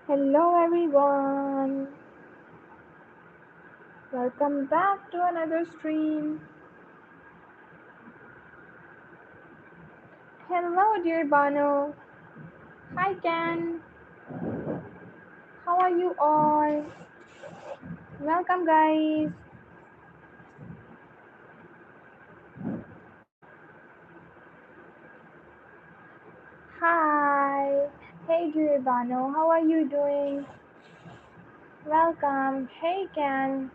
Hello everyone, welcome back to another stream. Hello dear Bano, hi Ken, how are you all? Welcome guys. Hi, hey dear Bano, how are you doing? Welcome, hey Ken,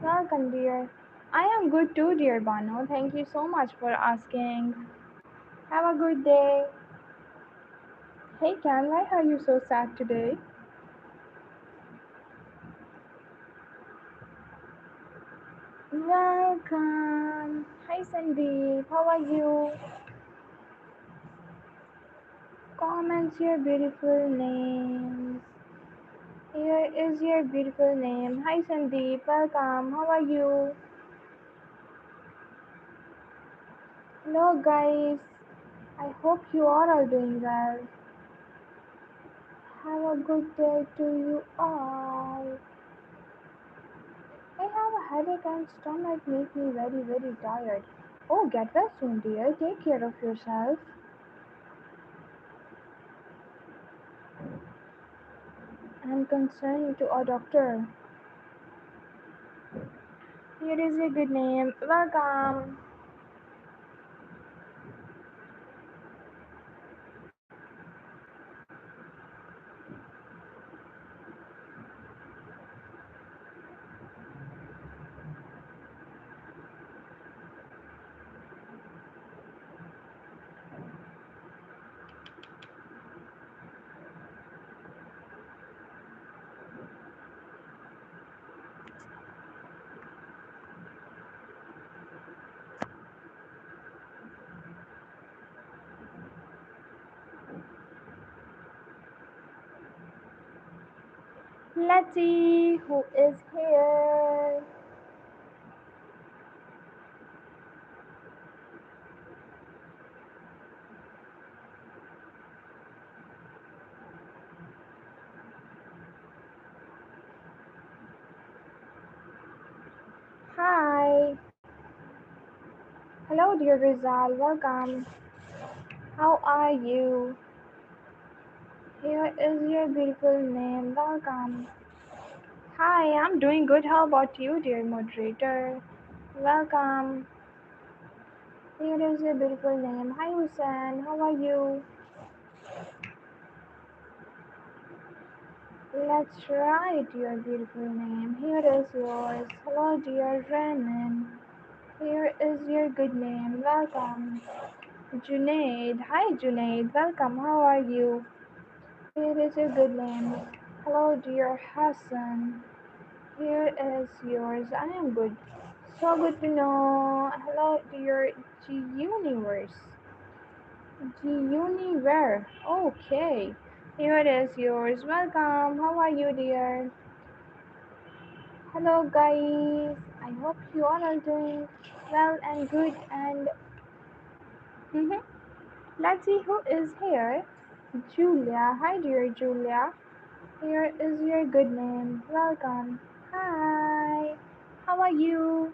welcome dear. I am good too dear Bano, thank you so much for asking. Have a good day. Hey Ken, why are you so sad today? Welcome. Hi Sandeep, how are you? Comments your beautiful names. Here is your beautiful name. Hi Sandeep, welcome. How are you? Hello guys. I hope you all are doing well. Have a good day to you all. I have a headache and stomach make me very tired. Oh, get well soon, dear. Take care of yourself and concern to a doctor. Here is a good name. Welcome. Let's see who is here. Hi. Hello, dear Rizal. Welcome. How are you? Here is your beautiful name. Welcome. Hi, I'm doing good. How about you, dear moderator? Welcome. Here is your beautiful name. Hi, Hussein. How are you? Let's write your beautiful name. Here is yours. Hello, dear Renan. Here is your good name. Welcome. Junaid. Hi, Junaid. Welcome. How are you? Here is your good name. Hello, dear Hassan. Here is yours. I am good. So good to know. Hello, dear G Universe. G Universe. Okay. Here it is yours. Welcome. How are you, dear? Hello, guys. I hope you all are doing well and good. And mhm. Let's see who is here. Julia. Hi, dear Julia. Here is your good name. Welcome. Hi. How are you?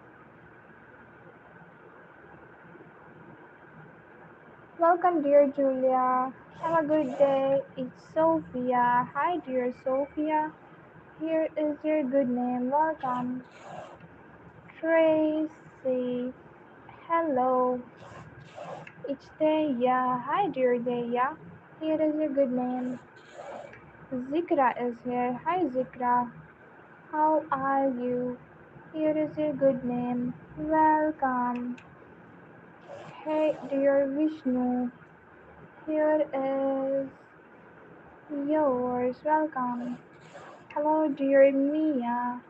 Welcome, dear Julia. Have a good day. It's Sophia. Hi, dear Sophia. Here is your good name. Welcome. Tracy. Hello. It's Deya. Hi, dear Deya. Here is your good name. Zikra is here. Hi, Zikra. How are you? Here is your good name. Welcome. Hey, dear Vishnu. Here is yours. Welcome. Hello, dear Mia.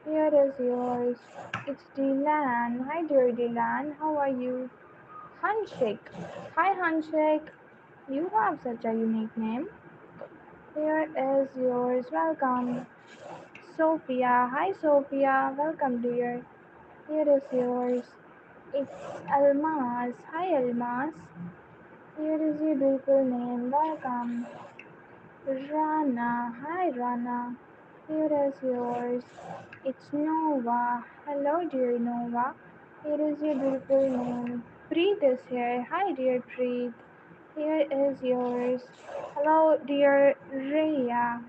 Here is yours. It's Dylan. Hi, dear Dylan. How are you? Handshake. Hi, Handshake. You have such a unique name. Here is yours. Welcome. Sophia. Hi, Sophia. Welcome, dear. Here is yours. It's Almas. Hi, Almas. Here is your beautiful name. Welcome. Rana, hi Rana. Here is yours. It's Nova. Hello, dear Nova. Here is your beautiful name. Preet is here. Hi, dear Preet. Here is yours. Hello, dear Rhea.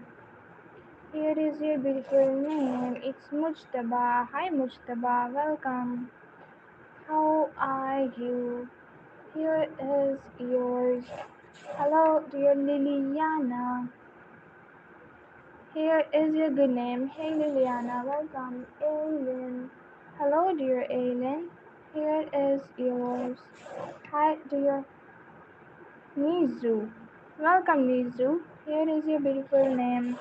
Here is your beautiful name. It's Mujtaba. Hi, Mujtaba. Welcome. How are you? Here is yours. Hello, dear Liliana. Here is your good name. Hey, Liliana. Welcome. Aileen. Hello, dear Aileen. Here is yours. Hi, dear Nizu. Welcome, Nizu. Here is your beautiful name.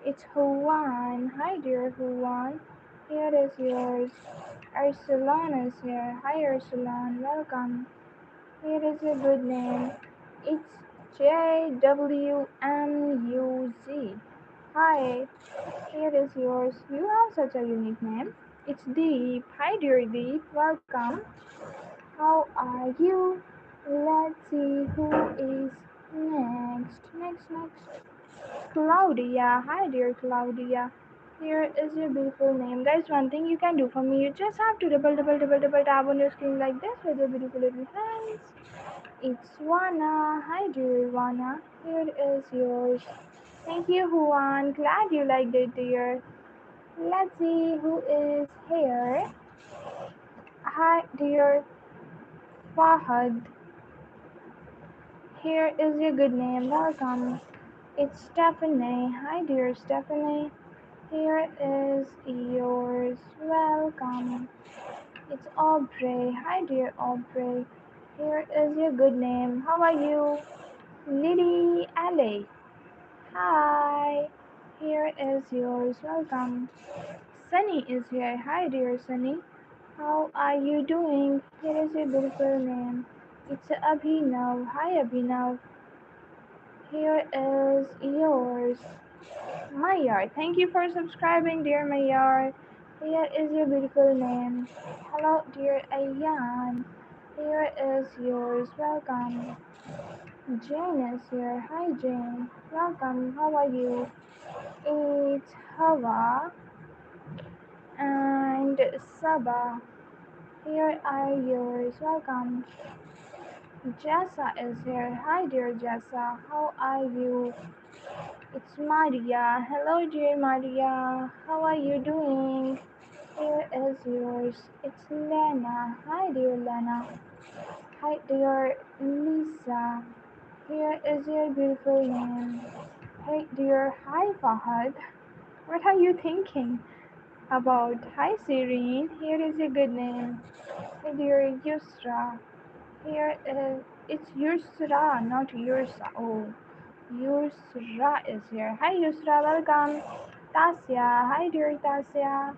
It's Huan. Hi, dear Huan. Here is yours. Ursulan is here. Hi, Ursulan. Welcome. Here is your good name. It's JWMUZ. Hi, here is yours. You have such a unique name. It's Deep. Hi, dear Deep. Welcome. How are you? Let's see who is next. Next. Claudia. Hi, dear Claudia. Here is your beautiful name. Guys, one thing you can do for me, you just have to double tap on your screen like this with your beautiful little hands. It's Wana. Hi, dear Wana. Here is yours. Thank you, Juan. Glad you liked it, dear. Let's see who is here. Hi, dear Fahad. Here is your good name. Welcome. It's Stephanie. Hi, dear Stephanie. Here is yours. Welcome. It's Aubrey. Hi, dear Aubrey. Here is your good name. How are you? Lily Alley. Hi. Here is yours. Welcome. Sunny is here. Hi, dear Sunny. How are you doing? Here is your beautiful name. It's Abhinav. Hi, Abhinav. Here is yours. Mayar. Thank you for subscribing, dear Mayar. Here is your beautiful name. Hello, dear Ayan. Here is yours. Welcome. Jane is here. Hi, Jane. Welcome. How are you? It's Hawa and Saba. Here are yours. Welcome. Jessa is here. Hi, dear Jessa. How are you? It's Maria. Hello, dear Maria. How are you doing? Here is yours. It's Lena. Hi, dear Lena. Hi, dear Lisa. Here is your beautiful name. Hey, dear. Hi, Fahad. What are you thinking about? Hi, Serene. Here is a good name. Hey, dear Yusra. Here is it's Yusra, not Yursa. Oh, Yusra is here. Hi, Yusra. Welcome. Tasya. Hi, dear Tasya.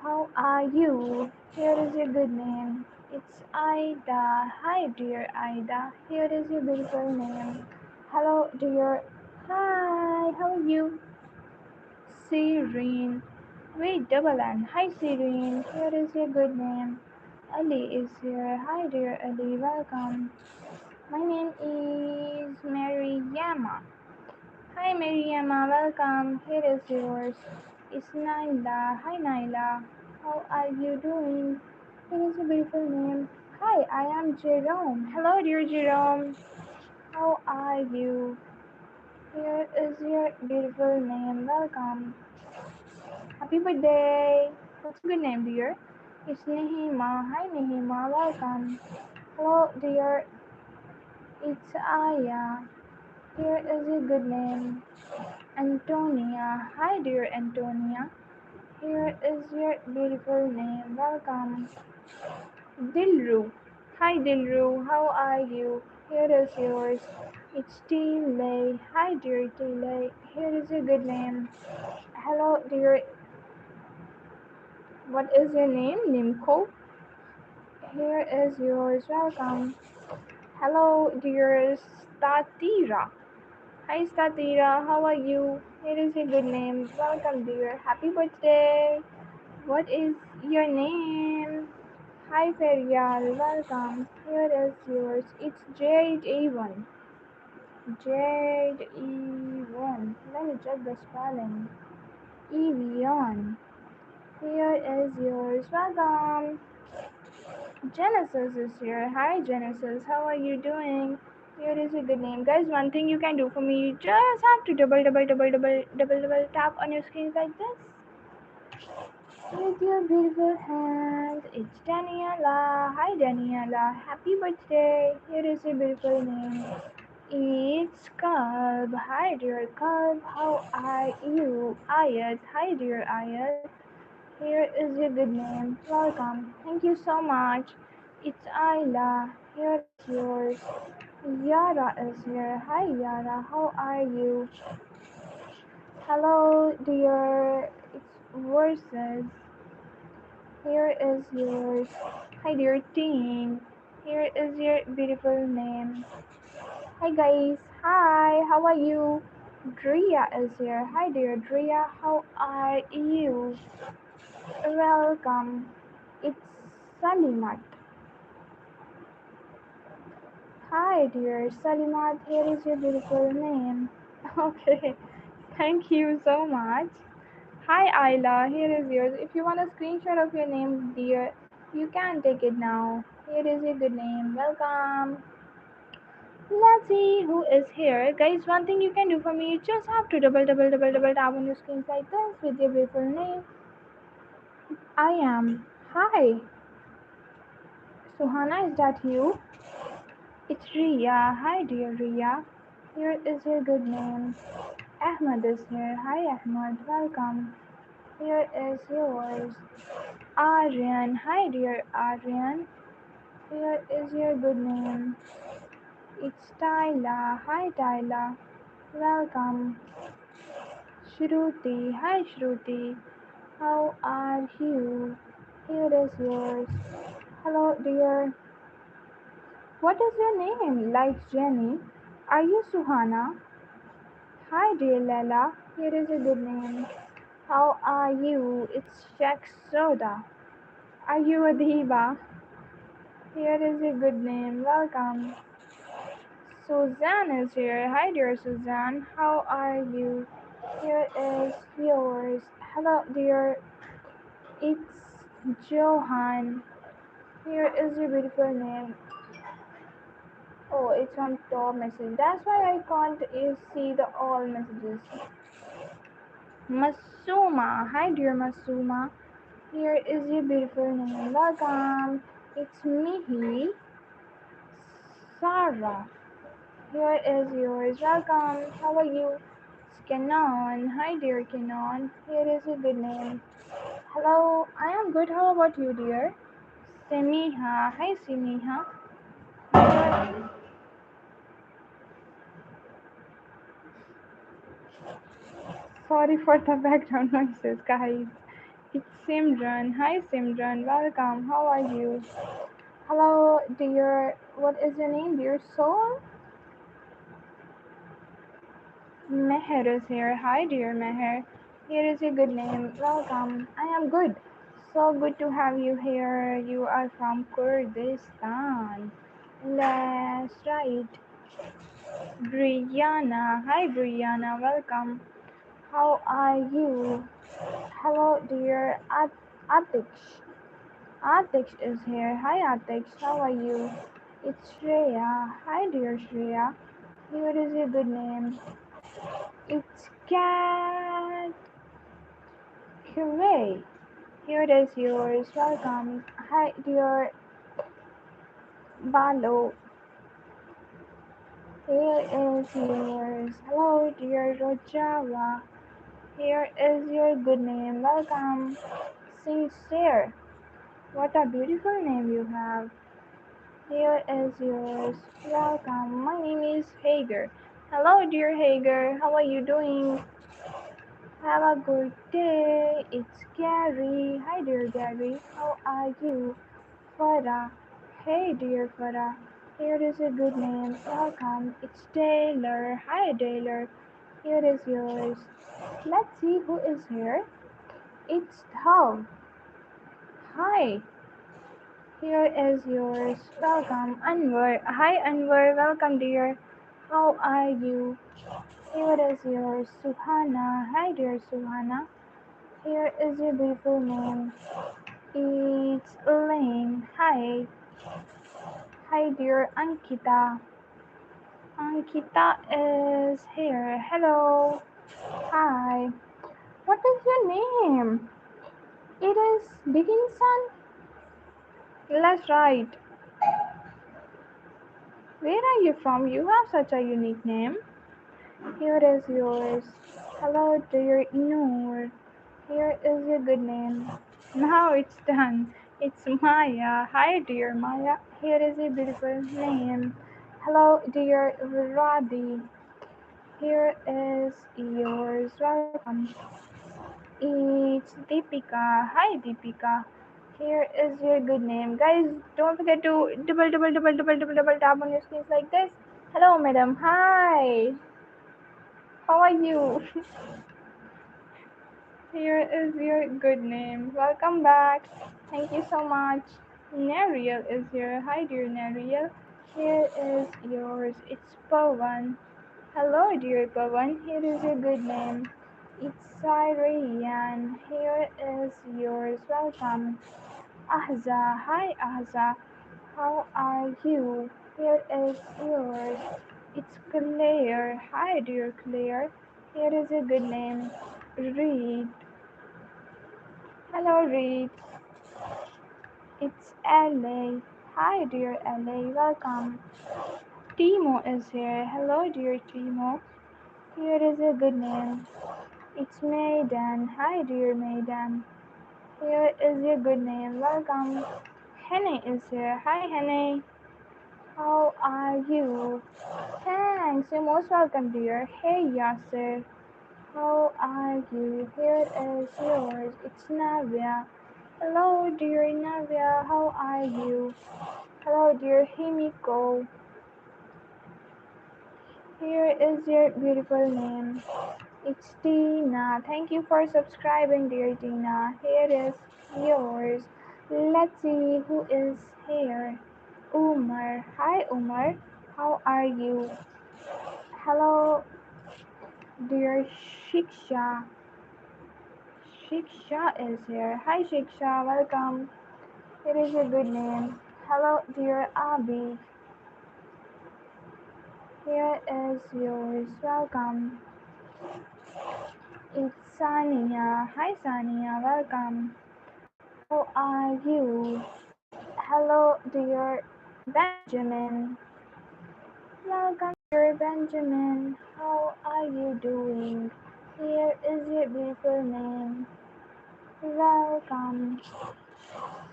How are you? Here is your good name. It's Ida. Hi, dear Ida. Here is your beautiful name. Hello, dear. Hi, how are you? Serene. Wait, double N. Hi, Serene. Here is your good name. Ali is here. Hi, dear Ali. Welcome. My name is Mariama. Hi, Mariama. Welcome. Here is yours. It's Naila. Hi, Naila. How are you doing? Here is a beautiful name. Hi, I am Jerome. Hello, dear Jerome. How are you? Here is your beautiful name. Welcome. Happy birthday. What's your good name, dear? It's Nehima. Hi, Nehima. Welcome. Hello, dear. It's Aya. Here is your good name. Antonia. Hi, dear Antonia. Here is your beautiful name. Welcome. Dilru. Hi, Dilru. How are you? Here is yours. It's Tile. Hi, dear Tile. Here is your good name. Hello, dear. What is your name? Nimco. Here is yours. Welcome. Hello, dear Statira. Hi, Statira. How are you? Here is your good name. Welcome, dear. Happy birthday. What is your name? Hi, Feryal. Welcome. Here is yours. It's Jade A1. Jade Evian. Let me check the spelling. Evian. Here is yours. Welcome. Genesis is here. Hi Genesis. How are you doing? Here is a good name. Guys, one thing you can do for me, you just have to double tap on your screen like this. With your beautiful hands. It's Daniela. Hi Daniela. Happy birthday. Here is your beautiful name. It's Kalb. Hi dear Kalb. How are you? Ayat. Hi dear Ayat. Here is your good name. Welcome. Thank you so much. It's Ayla. Here is yours. Yara is here. Hi Yara. How are you? Hello dear. It's verses. Here is yours. Hi dear teen. Here is your beautiful name. Hi guys. Hi. How are you? Dria is here. Hi dear Dria. How are you? Welcome. It's Salimat. Hi dear Salimat. Here is your beautiful name. Okay. Thank you so much. Hi Ayla. Here is yours. If you want a screenshot of your name, dear, you can take it now. Here is your good name. Welcome. Let's see who is here. Guys, one thing you can do for me, you just have to double tap on your screen like this with your beautiful name. I am. Hi. Suhana, is that you? It's Ria. Hi, dear Ria. Here is your good name. Ahmed is here. Hi, Ahmed. Welcome. Here is yours. Aryan. Hi, dear Aryan. Here is your good name. It's Tyla. Hi, Tyla. Welcome. Shruti. Hi, Shruti. How are you? Here is yours. Hello, dear. What is your name? Like Jenny. Are you Suhana? Hi, dear Lella. Here is a good name. How are you? It's Shaq Soda. Are you a diva? Here is a good name. Welcome. Suzanne is here. Hi, dear Suzanne. How are you? Here is yours. Hello, dear. It's Johan. Here is your beautiful name. Oh, it's on top message. That's why I can't see the all messages. Masuma. Hi, dear Masuma. Here is your beautiful name. Welcome. It's Mihi. Sarah. Here is yours. Welcome. How are you? It's Kenon. Hi, dear Kenon. Here is your good name. Hello. I am good. How about you, dear? Semiha. Hi, Semiha. Here. Sorry for the background noises, guys. It's Simran. Hi, Simran. Welcome. How are you? Hello, dear. What is your name, dear soul? Meher is here. Hi, dear Meher. Here is your good name. Welcome. I am good. So good to have you here. You are from Kurdistan. That's right. Brianna. Hi, Brianna. Welcome. How are you? Hello, dear Atish. Atish is here. Hi, Atish. How are you? It's Shreya. Hi, dear Shreya. Here is your good name. It's Cat. Hooray! Here it is yours. Welcome. Hi, dear Balo. Here is yours. Hello, dear Rojava. Here is your good name. Welcome. Sincere. What a beautiful name you have. Here is yours. Welcome. My name is Hager. Hello, dear Hager. How are you doing? Have a good day. It's Gary. Hi, dear Gary. How are you? Farah. Hey, dear Farah. Here is a good name. Welcome. It's Taylor. Hi, Taylor. Here is yours. Let's see who is here. It's Tom. Hi. Here is yours. Welcome, Anwar. Hi, Anwar. Welcome, dear. How are you? Here is your Suhana. Hi, dear Suhana. Here is your beautiful name. It's Elaine. Hi. Hi, dear Ankita. Ankita is here. Hello. Hi. What is your name? It is Dickinson? That's right. Where are you from? You have such a unique name. Here is yours. Hello, dear Noor. Here is your good name. Now it's done. It's Maya. Hi, dear Maya. Here is a beautiful name. Hello, dear Radhi. Here is yours. Welcome. It's Deepika. Hi, Deepika. Here is your good name. Guys, don't forget to double tap on your screens like this. Hello, madam. Hi. How are you? Here is your good name. Welcome back. Thank you so much. Nariel is here. Hi, dear Nariel. Here is yours. It's Pawan. Hello, dear Pawan. Here is your good name. It's Cyrian. Here is yours. Welcome. Ahza. Hi, Ahza. How are you? Here is yours. It's Claire. Hi, dear Claire. Here is a good name. Reed. Hello, Reed. It's LA. Hi, dear LA. Welcome. Timo is here. Hello, dear Timo. Here is a good name. It's Maiden. Hi, dear Maiden. Here is your good name. Welcome. Hene is here. Hi, Hene. How are you? Thanks. You're most welcome, dear. Hey, Yasser. How are you? Here is yours. It's Navya. Hello, dear Navya. How are you? Hello, dear Himiko. Here is your beautiful name. It's Tina. Thank you for subscribing, dear Tina. Here is yours. Let's see who is here. Umar. Hi, Umar. How are you? Hello, dear Shiksha. Shiksha is here. Hi, Shiksha. Welcome. It is a good name. Hello, dear Abby. Here is yours. Welcome. It's Sania. Hi, Sania. Welcome. How are you? Hello, dear Benjamin. Welcome, dear Benjamin. How are you doing? Here is your beautiful name. Welcome.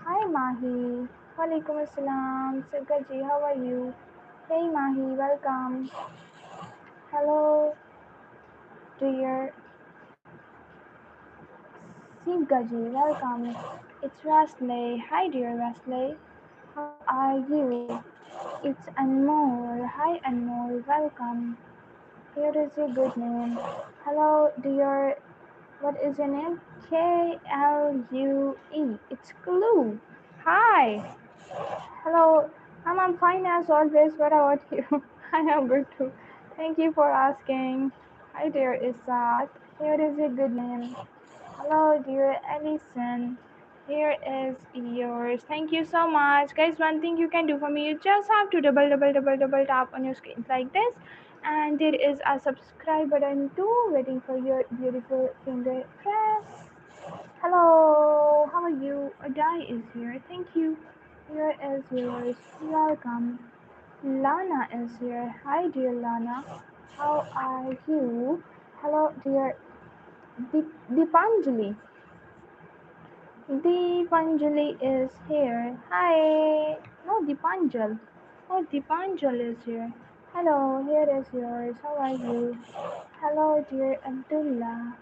Hi, Mahi. Walaikum assalam. Sirkaji, how are you? Hey, Mahi. Welcome. Hello, dear Sirkaji. Welcome. It's Wesley. Hi, dear Wesley. How are you? It's Anmol. Hi, Anmol. Welcome. Here is your good name. Hello, dear. What is your name? Klue. It's Clue. Hi. Hello. I'm fine as always. What about you? I am good too. Thank you for asking. Hi, dear Isaac. Here is your good name. Hello, dear Ellison. Here is yours. Thank you so much. Guys, one thing you can do for me, you just have to double tap on your screen like this. And there is a subscribe button too, waiting for your beautiful finger press. Hello, how are you? Adai is here. Thank you. Here is yours. Welcome. Lana is here. Hi, dear Lana. How are you? Hello, dear Dipanjali. Deepanjali is here. Hi. No, Deepanjal. Oh, Deepanjal is here. Hello, here is yours. How are you? Hello, dear Abdullah.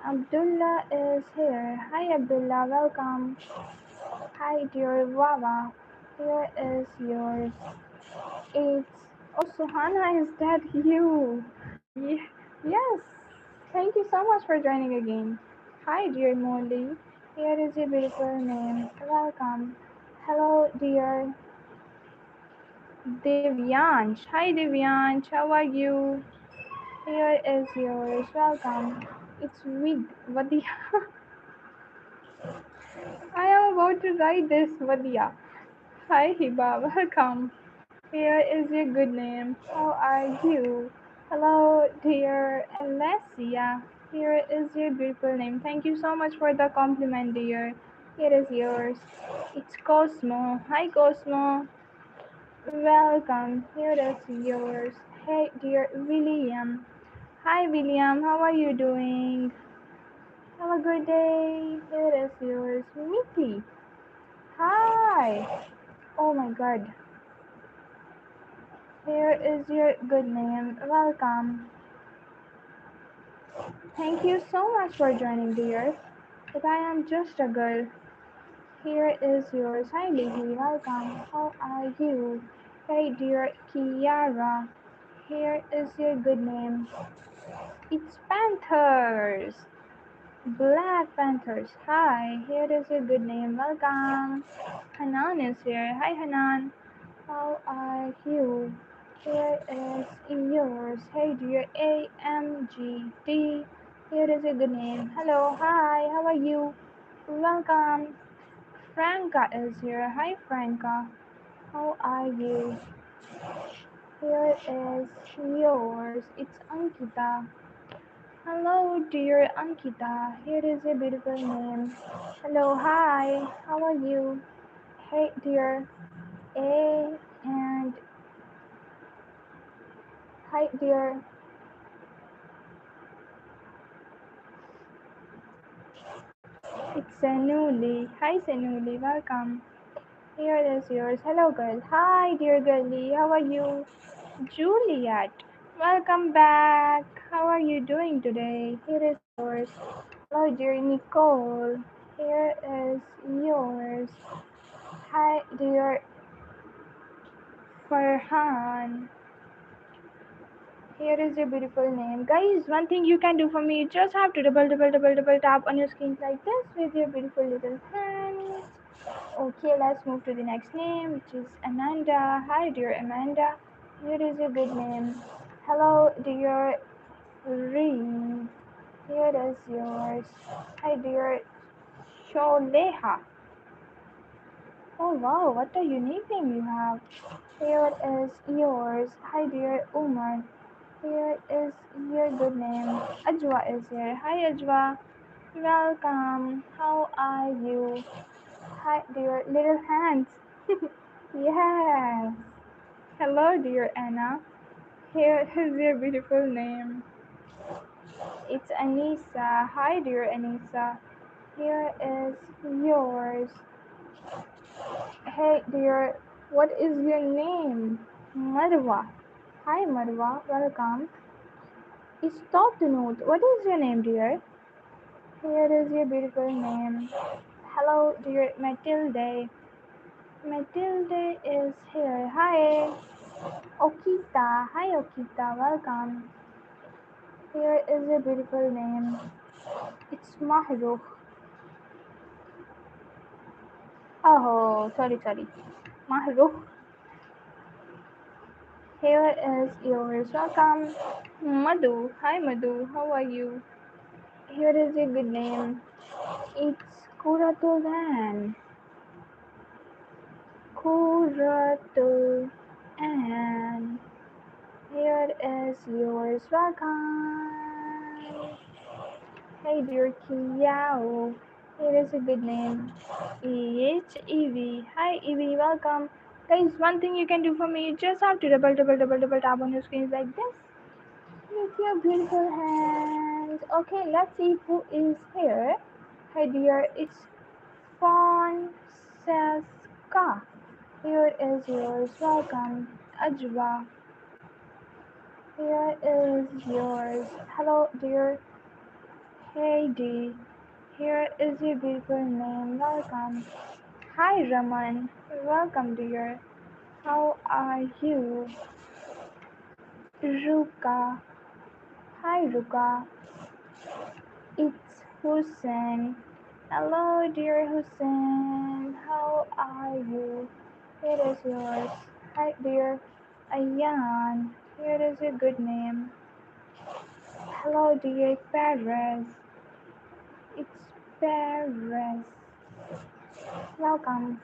Abdullah is here. Hi, Abdullah. Welcome. Hi, dear Wawa. Here is yours. It's. Oh, Suhana, is that you? Yes. Thank you so much for joining again. Hi, dear Molly. Here is your beautiful name. Welcome. Hello, dear Divyansh. Hi Divyansh, how are you? Here is yours. Welcome. It's Vadia. I am about to write this Vadia. Hi Hiba, welcome. Here is your good name. How are you? Hello, dear Alessia. Here is your beautiful name. Thank you so much for the compliment, dear. Here is yours. It's Cosmo. Hi, Cosmo. Welcome. Here is yours. Hey, dear William. Hi, William. How are you doing? Have a good day. Here is yours. Mickey. Hi. Oh my god. Here is your good name. Welcome. Thank you so much for joining, dear. But I am just a girl. Here is yours. Hi, Lizzie. Welcome. How are you? Hey, dear Kiara. Here is your good name. It's Panthers. Black Panthers. Hi. Here is your good name. Welcome. Hanan is here. Hi, Hanan. How are you? Here is yours. Hey dear AMGT. Here is a good name. Hello, hi, how are you? Welcome. Franca is here. Hi Franca. How are you? Here is yours. It's Ankita. Hello dear Ankita. Here is a beautiful name. Hello, hi. How are you? Hey dear A and hi dear. It's Sanuli. Hi Sanuli, welcome. Here is yours. Hello girl. Hi dear girlie. How are you? Juliet. Welcome back. How are you doing today? Here is yours. Hello dear Nicole. Here is yours. Hi dear Farhan. Here is your beautiful name. Guys, one thing you can do for me, you just have to double tap on your screen like this with your beautiful little hands. Okay, let's move to the next name, which is Amanda. Hi, dear Amanda. Here is a good name. Hello, dear Reed. Here is yours. Hi, dear Sholeha. Oh, wow, what a unique name you have. Here is yours. Hi, dear Umar. Here is your good name. Ajwa is here. Hi, Ajwa. Welcome. How are you? Hi, dear little hands. Yes. Hello, dear Anna. Here is your beautiful name. It's Anissa. Hi, dear Anissa. Here is yours. Hey, dear, what is your name? Marwa. Hi, Marwa. Welcome. Stop the note. What is your name, dear? Here is your beautiful name. Hello, dear Matilde. Matilde is here. Hi. Okita. Hi, Okita. Welcome. Here is a beautiful name. It's Mahrukh. Oh, sorry. Mahrukh. Here is yours. Welcome. Madhu. Hi, Madhu. How are you? Here is a good name. It's Kuratovan. Kuratovan. Here is yours. Welcome. Hey, dear Kiao. Here is a good name. It's Evie. Hi, Evie. Welcome. Guys, one thing you can do for me, you just have to double tap on your screens like this with your beautiful hands. Okay, let's see who is here. Hi, dear. It's Francesca. Here is yours. Welcome. Ajwa. Here is yours. Hello, dear Heidi. Here is your beautiful name. Welcome. Hi, Raman. Welcome, dear. How are you? Ruka. Hi, Ruka. It's Hussein. Hello, dear Hussein. How are you? Here is yours. Hi dear Ayan. Here is a good name. Hello dear Paris. It's Paris. Welcome.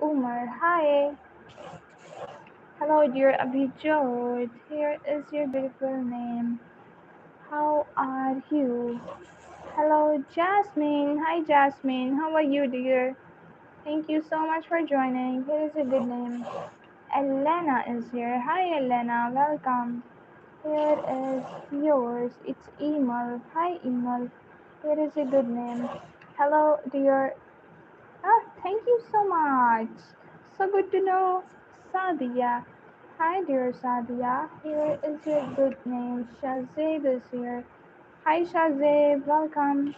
Umar. Hi. Hello dear Abhijot. Here is your beautiful name. How are you? Hello Jasmine. Hi Jasmine. How are you dear? Thank you so much for joining. Here is a good name. Elena is here. Hi Elena. Welcome. Here is yours. It's Emal. Hi Emal. Here is a good name. Hello dear. Thank you so much. So good to know. Sadia. Hi dear Sadia. Here is your good name. Shazib is here. Hi Shazib. Welcome.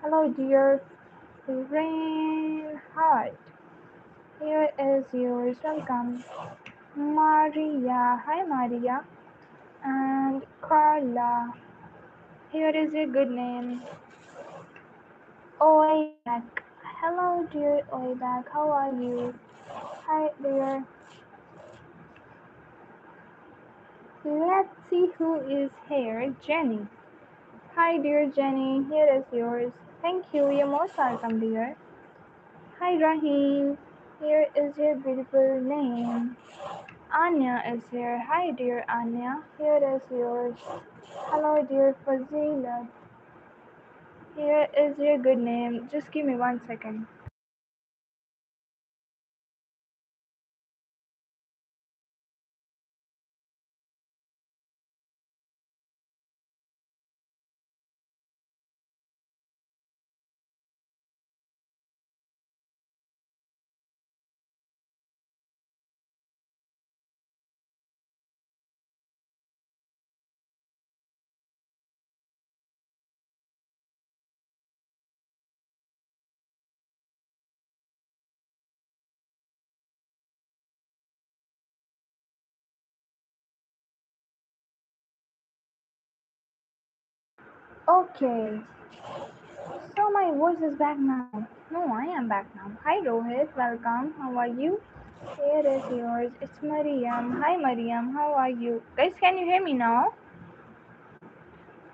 Hello dear Reinhardt. Here is yours. Welcome. Maria. Hi Maria. And Carla. Here is your good name. Oibak. Hello dear Oibak. How are you? Hi dear. Let's see who is here. Jenny. Hi dear Jenny. Here is yours. Thank you. You're most welcome dear. Hi Rahim. Here is your beautiful name. Anya is here. Hi dear Anya. Here is yours. Hello dear Fazila. Here is your good name. Just give me 1 second. Okay, so my voice is back now. No, I am back now. Hi Rohit, welcome. How are you? Here is yours. It's Mariam. Hi Mariam, how are you? Guys, can you hear me now?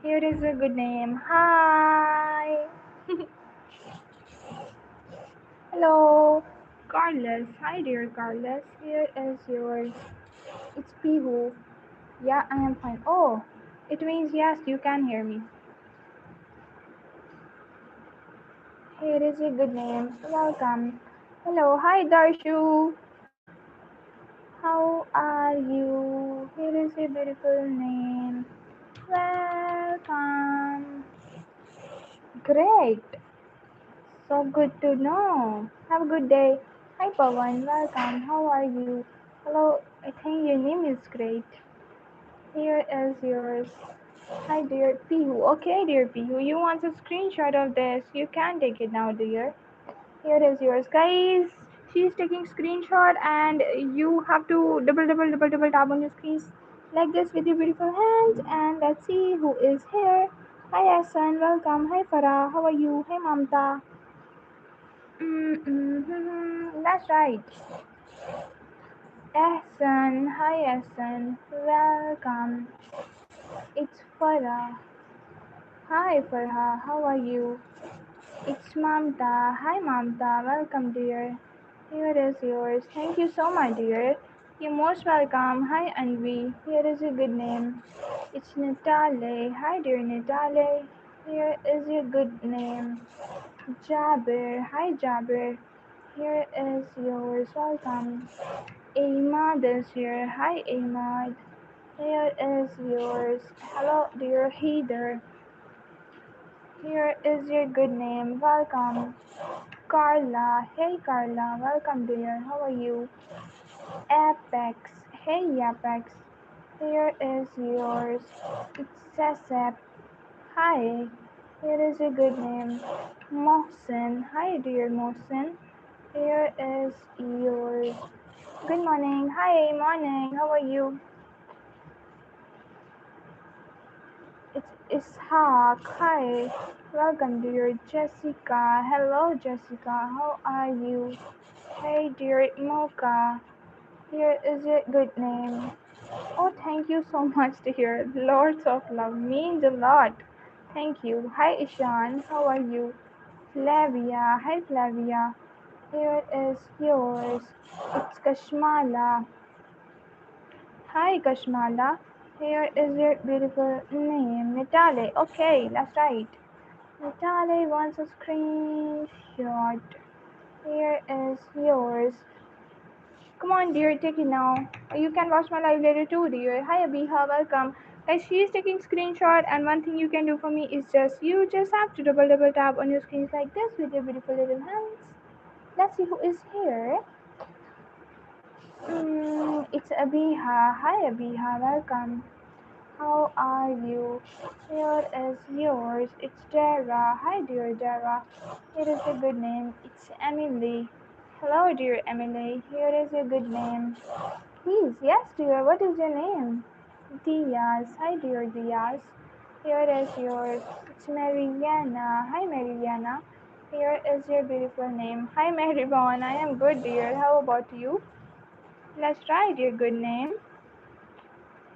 Here is a good name. Hi. Hello. Carlos. Hi dear Carlos. Here is yours. It's Pihu. Yeah, I am fine. Oh, it means yes, you can hear me. Here is a good name. Welcome. Hello. Hi Darshu. How are you? Here is a beautiful name. Welcome. Great. So good to know. Have a good day. Hi Pawan. Welcome. How are you? Hello. I think your name is great. Here is yours. Hi dear Pihu. Okay dear Pihu. You want a screenshot of this? You can take it now dear. Here is yours guys. She's taking screenshot and you have to double tap on your screens like this with your beautiful hands and let's see who is here. Hi Asan, welcome. Hi Farah, how are you? Hey Mamta. That's right. Asan, hi Asan, welcome. It's Farah. Hi Farah, how are you? It's Mamta. Hi Mamta, welcome dear. Here is yours. Thank you so much, dear. You're most welcome. Hi, Anvi. Here is a good name. It's Natale. Hi, dear Natale. Here is your good name. Jabir. Hi, Jabir. Here is yours. Welcome. Ahmad is here. Hi, Ahmad. Here is yours. Hello, dear Heather. Here is your good name. Welcome. Carla. Hey, Carla. Welcome, dear. How are you? Apex. Hey Apex, here is yours. It's Sesep. Hi, here is a good name. Mohsen. Hi dear Mohsen. Here is yours. Good morning. Hi, morning. How are you? It's Ishaq. Hi. Welcome, dear Jessica. Hello, Jessica. How are you? Hey, dear Mocha. Here is a good name. Oh, thank you so much, dear. Lots of love means a lot. Thank you. Hi, Ishan. How are you? Flavia. Hi, Flavia. Here is yours. It's Kashmala. Hi, Kashmala. Here is your beautiful name, Natale. Okay, that's right. Natale wants a screenshot. Here is yours. Come on, dear, take it now. You can watch my live later too, dear. Hi, Abiha, welcome. Guys, she is taking screenshot, and one thing you can do for me is just have to double tap on your screens like this with your beautiful little hands. Let's see who is here. It's Abiha. Hi, Abiha, welcome. How are you? Here is yours. It's Dara. Hi, dear Dara. Here is a good name. It's Emily. Hello, dear Emily. Here is a good name. Please, yes, dear. What is your name? Diaz. Hi, dear Diaz. Here is yours. It's Mariana. Hi, Mariana. Here is your beautiful name. Hi, Maribon. I am good, dear. How about you? Let's try your good name.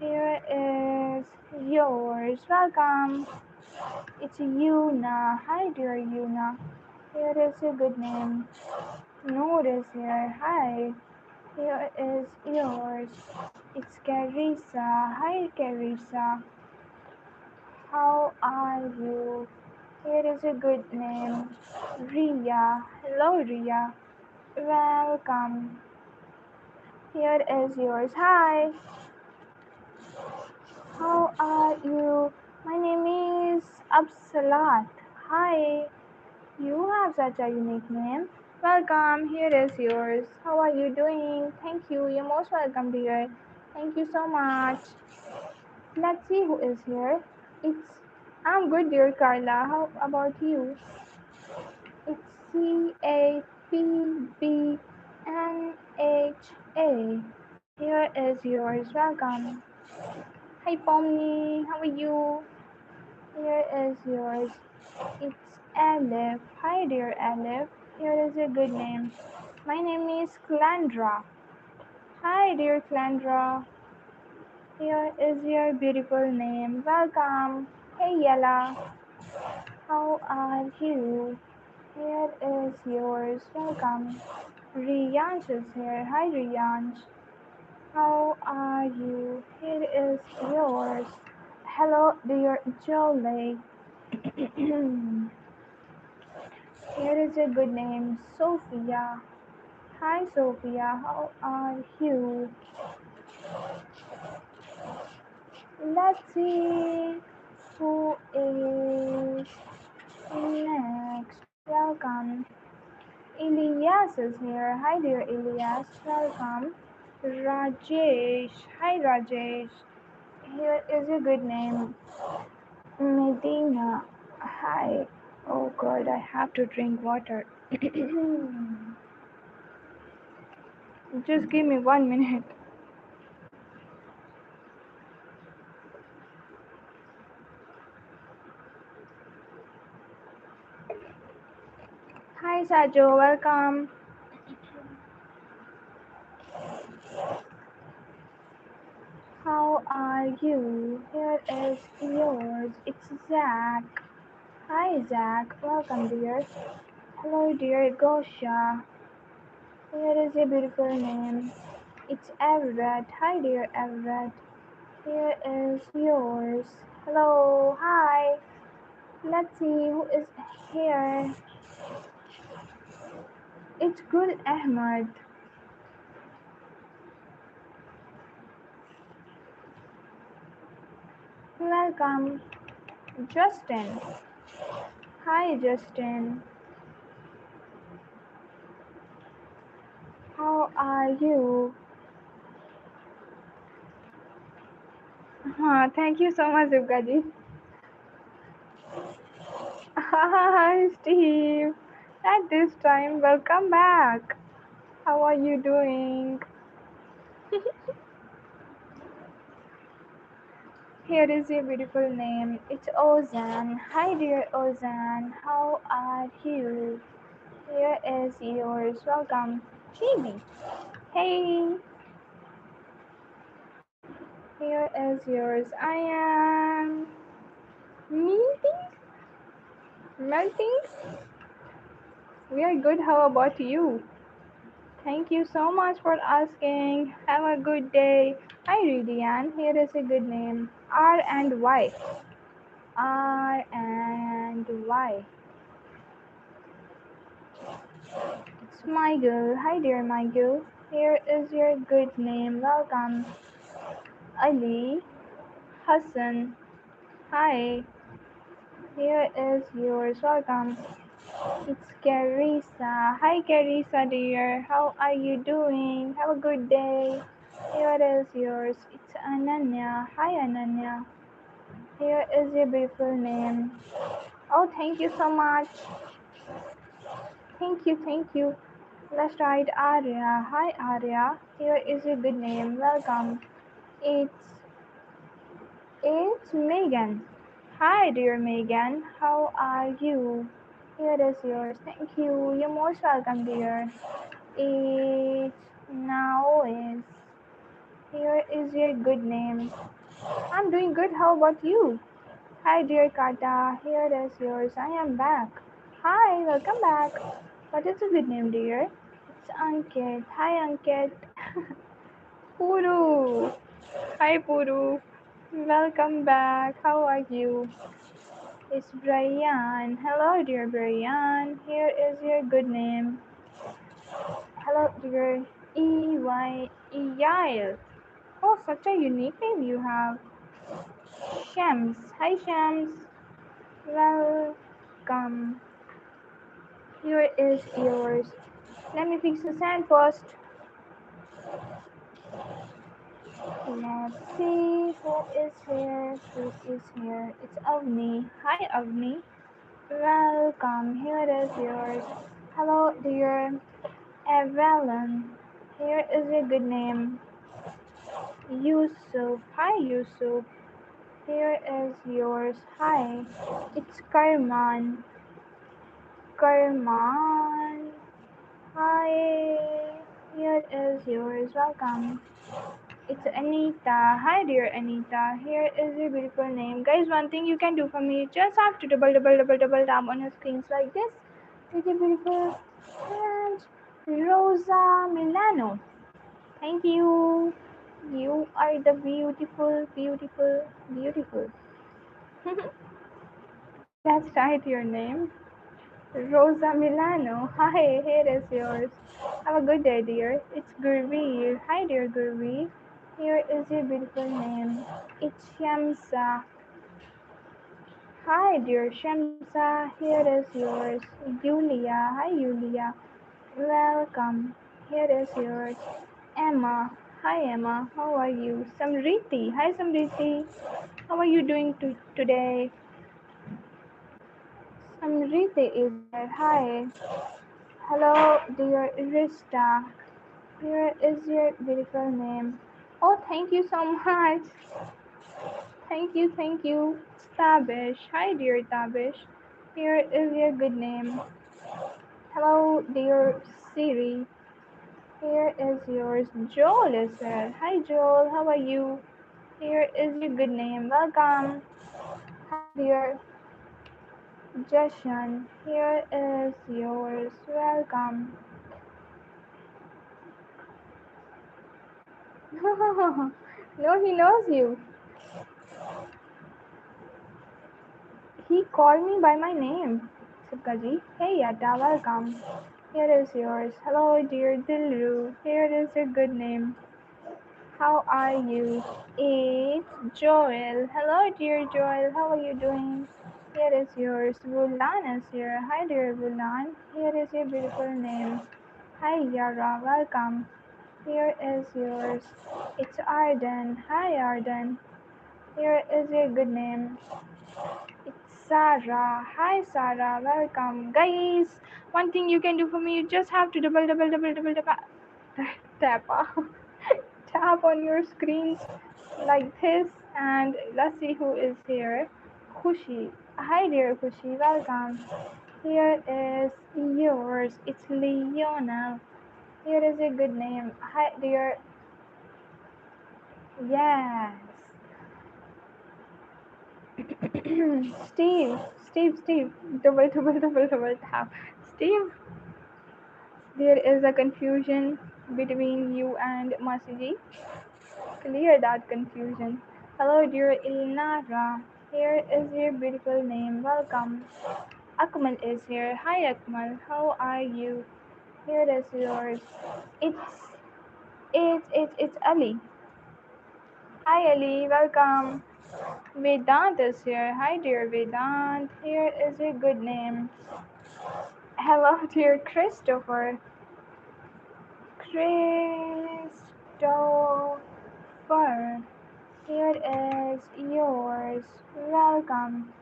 Here is yours. Welcome. It's Yuna. Hi, dear Yuna. Here is your good name. Noor is here. Hi. Here is yours. It's Carissa. Hi, Carissa. How are you? Here is a good name. Ria. Hello, Ria. Welcome. Here is yours. Hi. How are you? My name is Absalat. Hi. You have such a unique name. Welcome. Here is yours. How are you doing? Thank you. You're most welcome, dear. Thank you so much. Let's see who is here. It's I'm good, dear Carla. How about you? It's CAPBNHA. Here is yours. Welcome. Hi, Pomni. How are you? Here is yours. It's Aleph. Hi, dear Aleph. Here is a good name. My name is Clandra. Hi, dear Clandra. Here is your beautiful name. Welcome. Hey, Yella. How are you? Here is yours. Welcome. Riyansh is here. Hi, Riyansh. How are you? Here is yours. Hello, dear Jolie. Here is a good name, Sophia. Hi, Sophia. How are you? Let's see who is next. Welcome. Elias is here. Hi, dear Elias. Welcome. Rajesh. Hi, Rajesh. Here is a good name. Medina. Hi. Oh God, I have to drink water. Just give me 1 minute. Hi, Sajo. Welcome. How are you? Here is yours. It's Zach. Hi, Zach. Welcome, dear. Hello, dear Gosha. Here is your beautiful name. It's Everett. Hi, dear Everett. Here is yours. Hello. Hi. Let's see who is here. It's Gul Ahmed. Welcome, Justin. Hi, Justin. How are you? Thank you so much, Zubkaji. Hi, Steve. At this time, welcome back. How are you doing? Here is your beautiful name. It's Ozan. Hi, dear Ozan. How are you? Here is yours. Welcome, Chibi. Hey, here is yours. I am melting. Melting. We are good. How about you? Thank you so much for asking. Have a good day. Hi, Ridian. Here is a good name. R and Y. R and Y. It's Michael. Hi, dear Michael. Here is your good name. Welcome. Ali. Hassan. Hi. Here is yours. Welcome. It's Carissa. Hi, Carissa, dear. How are you doing? Have a good day. Here is yours. It's Ananya. Hi, Ananya. Here is your beautiful name. Oh, thank you so much. Thank you, thank you. Let's write Arya. Hi, Arya. Here is your good name. Welcome. It's it's Megan. Hi, dear Megan. How are you? Here is yours. Thank you. You're most welcome, dear. It now is. Here is your good name. I'm doing good. How about you? Hi, dear Kata. Here is yours. I am back. Hi, welcome back. What is your good name, dear? It's Ankit. Hi, Ankit. Puru. Hi, Puru. Welcome back. How are you? It's Brian. Hello, dear Brian. Here is your good name. Hello, dear EY Eyail. Oh, such a unique name you have. Shams. Hi, Shams. Welcome. Here is yours. Let me fix the sand first. Let's see who is here. Who is here? It's Avni. Hi, Avni. Welcome. Here is yours. Hello, dear Evelyn. Here is your good name. Yusuf. Hi, Yusuf. Here is yours. Hi. It's Karman. Karman. Hi. Here is yours. Welcome. It's Anita. Hi, dear Anita. Here is your beautiful name. Guys, one thing you can do for me, just have to double tap on your screens like this. It's a beautiful and Rosa Milano. Thank you. You are the beautiful, beautiful, beautiful. That's right, your name. Rosa Milano. Hi, here is yours. Have a good day, dear. It's Gurveer. Hi, dear Gurveer. Here is your beautiful name. It's Shamsa. Hi, dear Shamsa. Here is yours. Yulia. Hi, Yulia. Welcome. Here is yours. Emma. Hi, Emma. How are you? Samriti. Hi, Samriti. How are you doing today? Samriti is here. Hi. Hello, dear Rista. Here is your beautiful name. Oh, thank you so much. Thank you, thank you. It's Tabish. Hi, dear Tabish. Here is your good name. Hello, dear Siri. Here is yours. Joel is here. Hi, Joel. How are you? Here is your good name. Welcome. Hi, dear Jashan. Here is yours. Welcome. No, he knows you. He called me by my name. Subkaji. Hey, Yata. Welcome. Here is yours. Hello, dear Dilru. Here is your good name. How are you? It's Joel. Hello, dear Joel. How are you doing? Here is yours. Vulan is here. Hi, dear Vulan. Here is your beautiful name. Hi, Yara. Welcome. Here is yours. It's Arden. Hi, Arden. Here is your good name. It's Sarah. Hi, Sarah. Welcome. Guys, one thing you can do for me, you just have to tap, tap on your screens like this. And let's see who is here. Kushi. Hi dear Kushi, welcome. Here is yours. It's Leona. Here is a good name. Hi dear. Yes. Steve. Steve. Double tap. Steve, there is a confusion between you and Masiji. Clear that confusion. Hello dear Ilnara. Here is your beautiful name. Welcome. Akmal is here. Hi Akmal. How are you? Here is yours. It's it's Ali. Hi Ali. Welcome. Vedant is here. Hi dear Vedant. Here is your good name. Hello dear Christopher. Christopher. Here is yours. Welcome.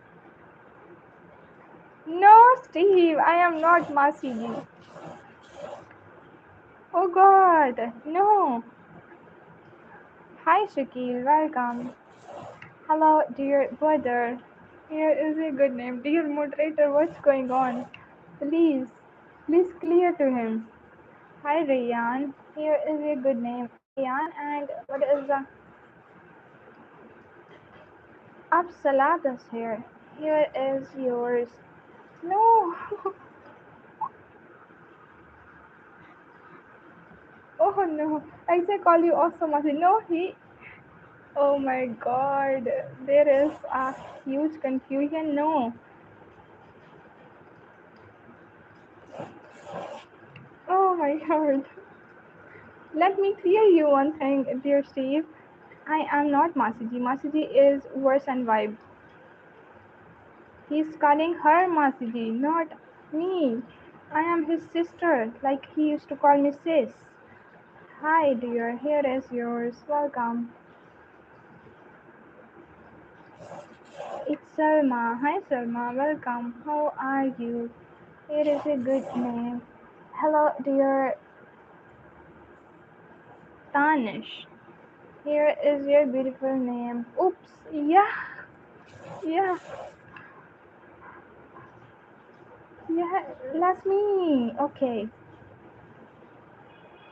No, Steve, I am not Masiji. Oh God, no. Hi, Shakil, welcome. Hello, dear brother. Here is a good name. Dear moderator, what's going on? Please clear to him. Hi, Rayan. Here is a good name. Rayan, and what is the Absalatas here? Here is yours. No. Oh no. I say call you also Masiji. No, he. Oh my God. There is a huge confusion. No. Oh my God. Let me clear you one thing, dear Steve. I am not Masiji. Masiji is worse and vibe. He's calling her Masiji, not me. I am his sister, like he used to call me sis. Hi dear, here is yours. Welcome. It's Salma. Hi Salma, welcome. How are you? Here is a good name. Hello dear Tanish. Here is your beautiful name. Oops. Yeah. Yeah, that's me. Okay.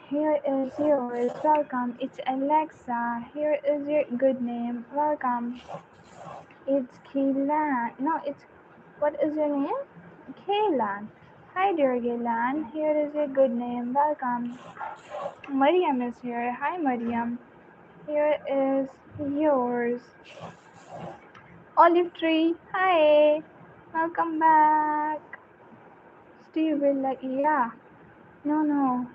Here is yours. Welcome. It's Alexa. Here is your good name. Welcome. It's Kaylan. No, it's what is your name? Kaylan. Hi dear Kaylan. Here is your good name. Welcome. Mariam is here. Hi Mariam. Here is yours. Olive tree. Hi. Welcome back. Steve will like yeah. No.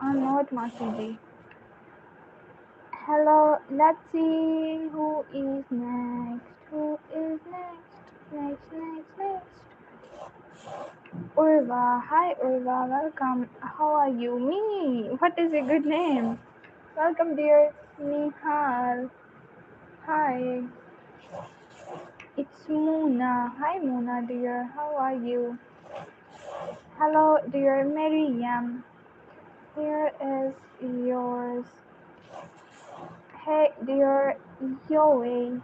I'm not Masiji. Hello, let's see who is next. Who is next? Urva. Hi Urva, welcome. How are you? Me. What is your good name? Welcome dear Nihal. Hi. It's Mona. Hi Mona dear. How are you? Hello dear Miriam. Here is yours. Hey dear Yoey.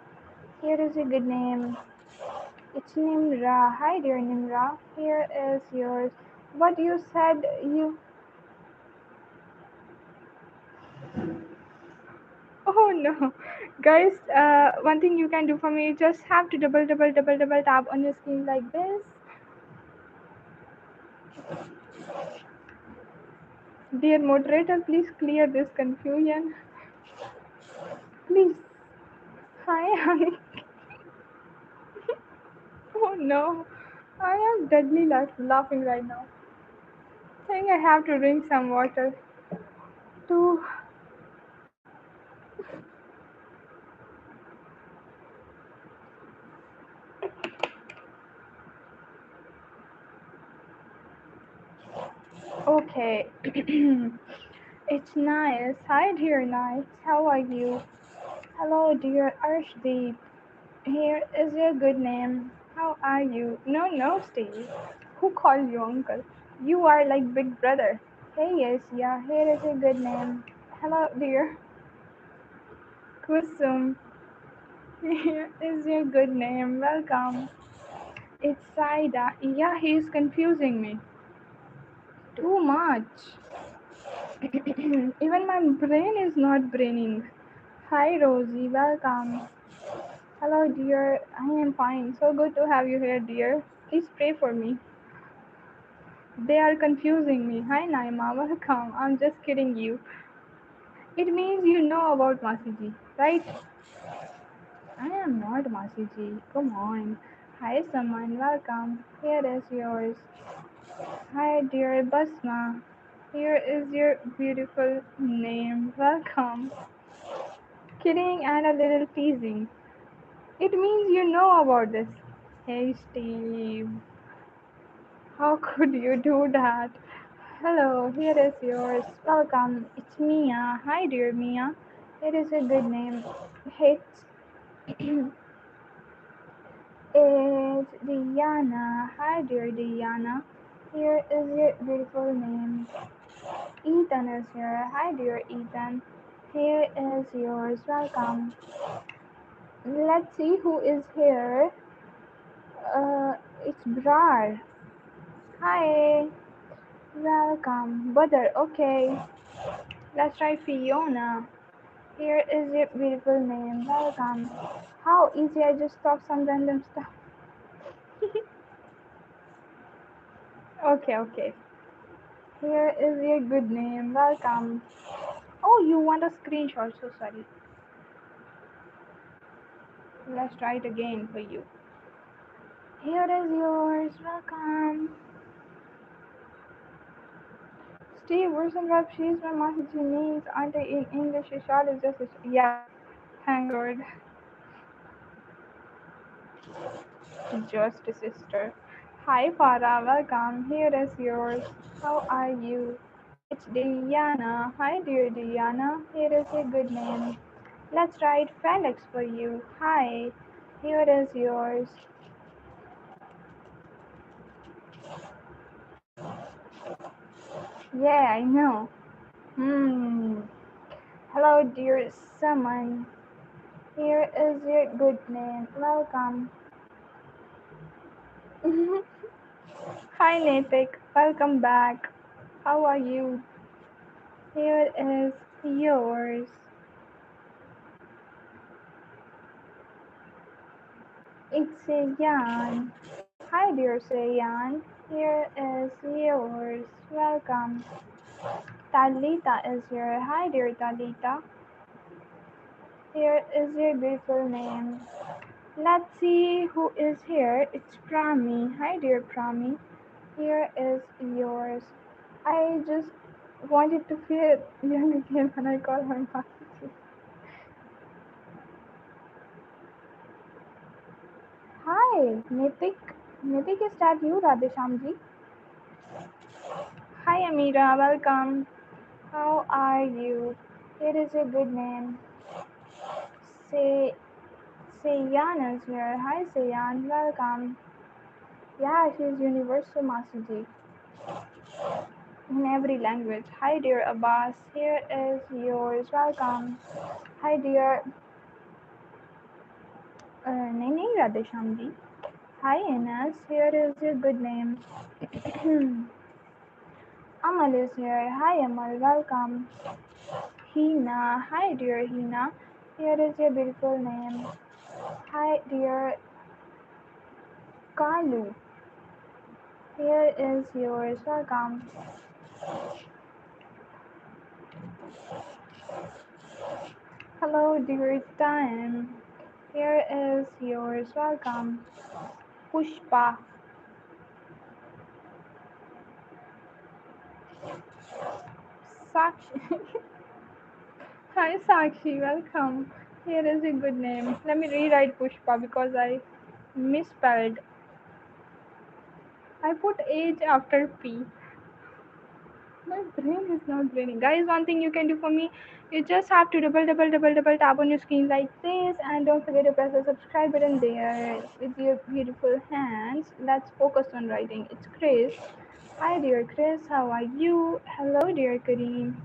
Here is a good name. It's Nimra. Hi dear Nimra. Here is yours. What you said you oh no. Guys, one thing you can do for me, you just have to double tap on your screen like this. Dear moderator, please clear this confusion. Please. Hi. Oh no. I am deadly laughing right now. I think I have to drink some water to okay. It's nice. Hi dear nice. How are you? Hello dear Arshdeep. Here is your good name. How are you? No, Steve. Who called you uncle? You are like big brother. Hey, yes, yeah, here is a good name. Hello, dear Kusum. Here is your good name. Welcome. It's Saida. Yeah, he's confusing me. Too much. Even my brain is not braining. Hi, Rosie. Welcome. Hello, dear. I am fine. So good to have you here, dear. Please pray for me. They are confusing me. Hi, Naima. Welcome. I'm just kidding you. It means you know about Masiji, right? I am not Masiji. Come on. Hi, someone. Welcome. Here is yours. Hi, dear Basma. Here is your beautiful name. Welcome. Kidding and a little teasing. It means you know about this. Hey, Steve. How could you do that? Hello, here is yours. Welcome. It's Mia. Hi, dear Mia. It is a good name. It's, it's Diana. Hi, dear Diana. Here is your beautiful name. Ethan is here. Hi, dear Ethan. Here is yours. Welcome. Let's see who is here. It's Brar. Hi. Welcome. Butter. Okay. Let's try Fiona. Here is your beautiful name. Welcome. How easy I just talk some random stuff. Okay. Here is your good name. Welcome. Oh, you want a screenshot? So sorry. Let's try it again for you. Here is yours. Welcome. Steve Wilson Rap, she's my master Chinese. Auntie in English, short is just a yeah. Thank God. Just a sister. Hi Farah, welcome. Here is yours. How are you? It's Diana. Hi dear Diana. Here is a good name. Let's write Felix for you. Hi. Here is yours. Yeah, I know. Hmm. Hello dear someone. Here is your good name. Welcome. Hi Natik. Welcome back. How are you? Here is yours. It's Sayan. Hi dear Sayan. Here is yours. Welcome. Talita is here. Hi dear Talita. Here is your beautiful name. Let's see who is here. It's Prami. Hi dear Prami. Here is yours. I just wanted to feel young again when I call her Masi. Hi, Nitik. Nitik, is that you, Radheshamji? Hi, Amira. Welcome. How are you? It is a good name. Say, Sayan is here. Hi, Sayan. Welcome. Yeah, she's Universal Masuji in every language. Hi, dear Abbas. Here is yours. Welcome. Hi, dear. नहीं नहीं राधेश्याम जी. Hi, Enas. Here is your good name. Amal is here. Hi, Amal. Welcome. Hina. Hi, dear Hina. Here is your beautiful name. Hi, dear Kalu. Here is yours. Welcome. Hello, dear Time. Here is yours. Welcome. Pushpa. Sakshi. Hi, Sakshi. Welcome. Here is a good name. Let me rewrite Pushpa because I misspelled. I put H after P. My brain is not braining. Guys, one thing you can do for me, you just have to double tap on your screen like this, and don't forget to press the subscribe button there with your beautiful hands. Let's focus on writing. It's Chris. Hi dear Chris, how are you? Hello dear Kareem.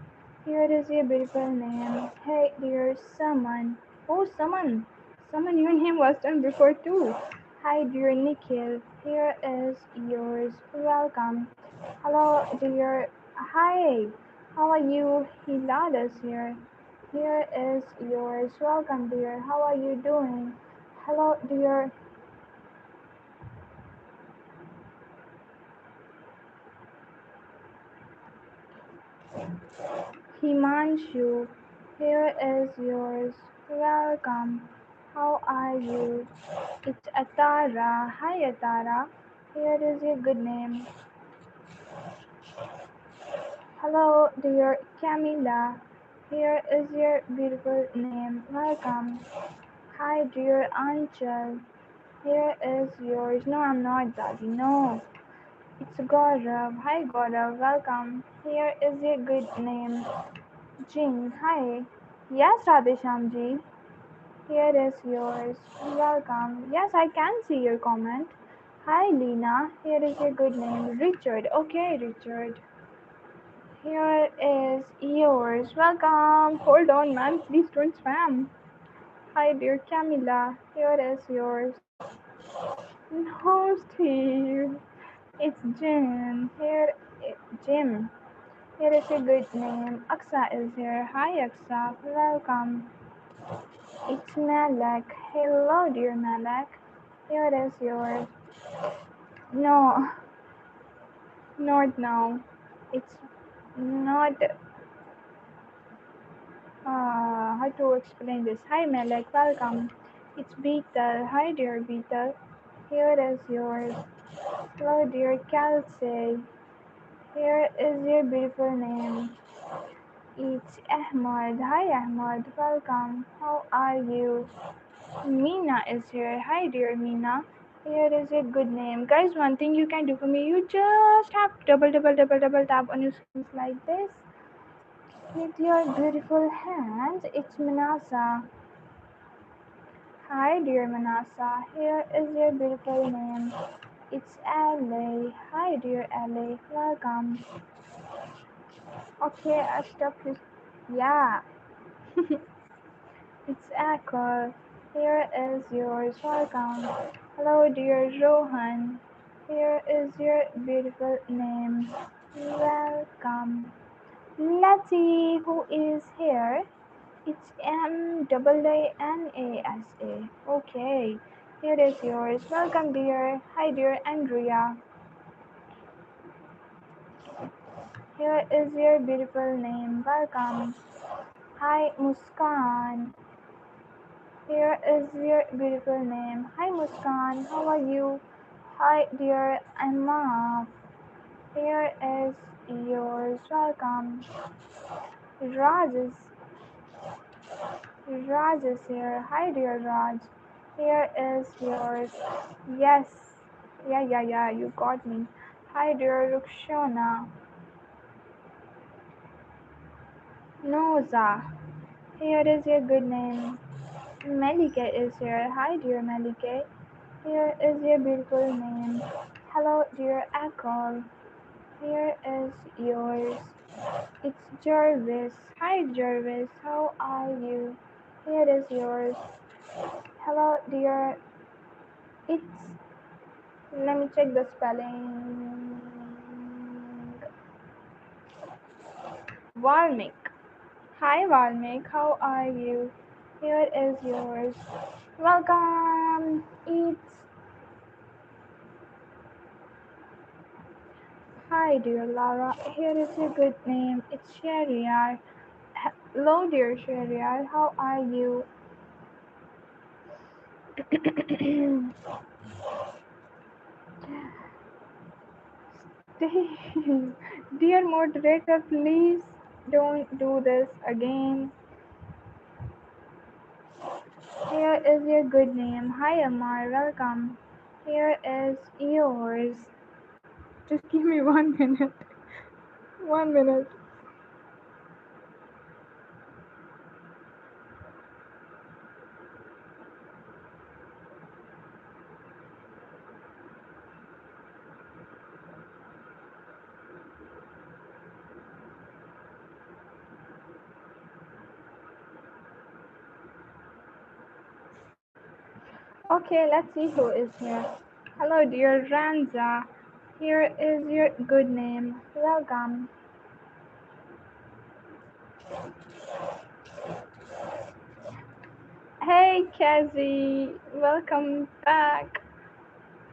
Here is your beautiful name. Hey dear someone. Oh someone. Someone your name was done before too. Hi dear Nikhil, here is yours. Welcome. Hello dear. Hi. How are you? Hilal is here. Here is yours. Welcome dear. How are you doing? Hello dear. Himanshu, here is yours. Welcome. How are you? It's Atara. Hi Atara. Here is your good name. Hello, dear Camilla. Here is your beautiful name. Welcome. Hi, dear Anchal. Here is yours. No, I'm not Daddy. No. It's Gaurav. Hi, Gaurav. Welcome. Here is your good name. Jing. Hi. Yes, Radheshamji. Here is yours. Welcome. Yes, I can see your comment. Hi, Lena. Here is your good name. Richard. Okay, Richard. Here is yours. Welcome. Hold on, man. Please don't spam. Hi, dear Camilla. Here is yours. No, Steve. It's Jim. Jim. Here is a good name. Aksa is here. Hi, Aksa. Welcome. It's Malak. Hello, dear Malak. Here is yours. No, not now. It's not. How to explain this? Hi, Malak. Welcome. It's Beetle. Hi, dear Beetle. Here is yours. Hello, dear Kelsey. Here is your beautiful name. It's Ahmad. Hi, Ahmad. Welcome. How are you? Meena is here. Hi, dear Meena. Here is a good name. Guys, one thing you can do for me, you just have to double tap on your screens like this. With your beautiful hands, it's Manasa. Hi, dear Manasa. Here is your beautiful name. It's LA. Hi, dear LA. Welcome. Okay, I stopped this. Yeah, it's Echo. Here is yours. Welcome. Hello, dear Rohan. Here is your beautiful name. Welcome. Let's see who is here. It's Manasa. Okay, here is yours. Welcome, dear. Hi, dear Andrea. Here is your beautiful name. Welcome. Hi, Muskan. Here is your beautiful name. Hi, Muskan. How are you? Hi, dear Emma. Here is yours. Welcome. Raj is, Raj is here. Hi, dear Raj. Here is yours. Yes. Yeah. You got me. Hi, dear Rukshana. Noza. Here is your good name. Malika is here. Hi, dear Malika. Here is your beautiful name. Hello, dear Akol. Here is yours. It's Jarvis. Hi, Jarvis. How are you? Here is yours. Hello, dear. It's. Let me check the spelling. Valmik. Hi, Valmik. How are you? Here is yours. Welcome. It's. Hi, dear Lara. Here is your good name. It's Shariar. Hello, dear Shariar. How are you? Dear moderator, please don't do this again. Here is your good name. Hi, Amar. Welcome. Here is yours. Just give me 1 minute. 1 minute. Okay, let's see who is here. Hello, dear Ranza. Here is your good name. Welcome. Hey, Kazi. Welcome back.